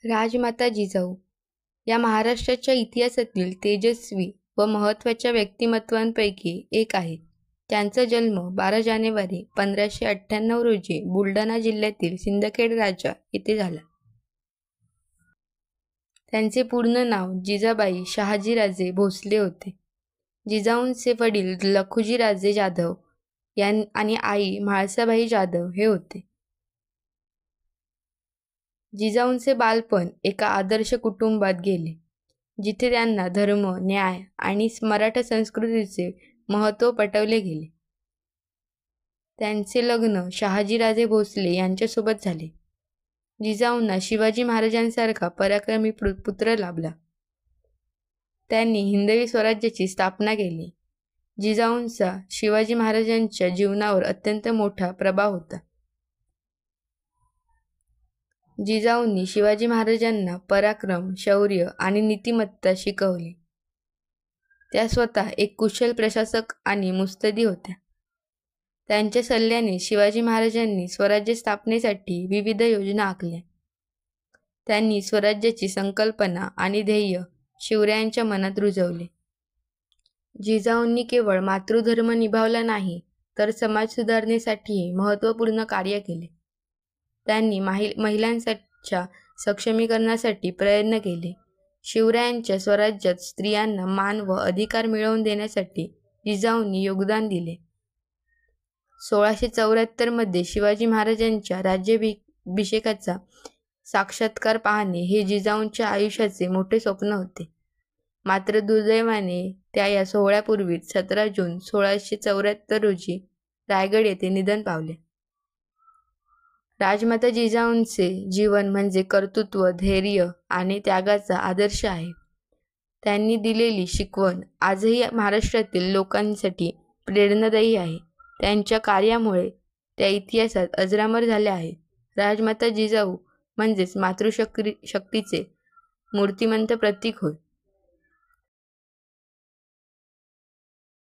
राजमाता जिजाऊ या महाराष्ट्राच्या इतिहासातील तेजस्वी व महत्त्वाच्या व्यक्तिमत्वांपैकी एक आहेत. त्यांचा जन्म 12 जानेवारी 1598 रोजी बुलढाणा जिल्ह्यातील सिंदखेड राजा येथे झाला. त्यांचे पूर्ण नाव जिजाबाई शहाजीराजे भोसले होते. जिजाऊंचे वडील लखुजीराजे जाधव आणि आई म्हाळसाबाई जाधव हे होते. जिजाऊंचे बालपण एका आदर्श कुटुंबात गेले, जिथे त्यांना धर्म, न्याय आणि मराठा संस्कृतीचे महत्त्व पटवले गेले. त्यांचे लग्न शहाजीराजे भोसले यांच्यासोबत झाले. जिजाऊंना शिवाजी महाराजांसारखा पराक्रमी पुत्र लाभला. त्यांनी हिंदवी स्वराज्याची स्थापना केली. जिजाऊंचा शिवाजी महाराजांच्या जीवनावर अत्यंत मोठा प्रभाव होता. जिजाऊंनी शिवाजी महाराजांना पराक्रम, शौर्य आणि नीतिमत्ता शिकवली. त्या स्वतः एक कुशल प्रशासक आणि मुत्सद्दी होत्या. त्यांच्या सल्ल्याने शिवाजी महाराजांनी स्वराज्य स्थापनेसाठी विविध योजना आखल्या. त्यांनी स्वराज्याची संकल्पना आणि ध्येय शिवरायांच्या मनात रुजवले. जिजाऊंनी केवळ मातृधर्म निभावला नाही, तर समाज सुधारणेसाठीही महत्त्वपूर्ण कार्य केले. त्यांनी महिलांच्या सक्षमीकरणासाठी प्रयत्न केले. शिवरायांच्या स्वराज्यात स्त्रियांना मान व अधिकार मिळवून देण्यासाठी जिजाऊंनी योगदान दिले. 1674 मध्ये शिवाजी महाराजांच्या राज्याभिषेकाचा साक्षात्कार पाहणे हे जिजाऊंच्या आयुष्याचे मोठे स्वप्न होते. मात्र दुर्दैवाने त्या या सोहळ्यापूर्वीच 17 जून 1674 रोजी रायगड येथे निधन पावले. राजमाता जिजाऊंचे जीवन म्हणजे कर्तृत्व, धैर्य आणि त्यागाचा आदर्श आहे. त्यांनी दिलेली शिकवण आजही महाराष्ट्रातील लोकांसाठी प्रेरणादायी आहे. त्यांच्या कार्यामुळे त्या इतिहासात अजरामर झाल्या आहेत. राजमाता जिजाऊ म्हणजेच मातृशक्तीचे मूर्तिमंत प्रतीक होय.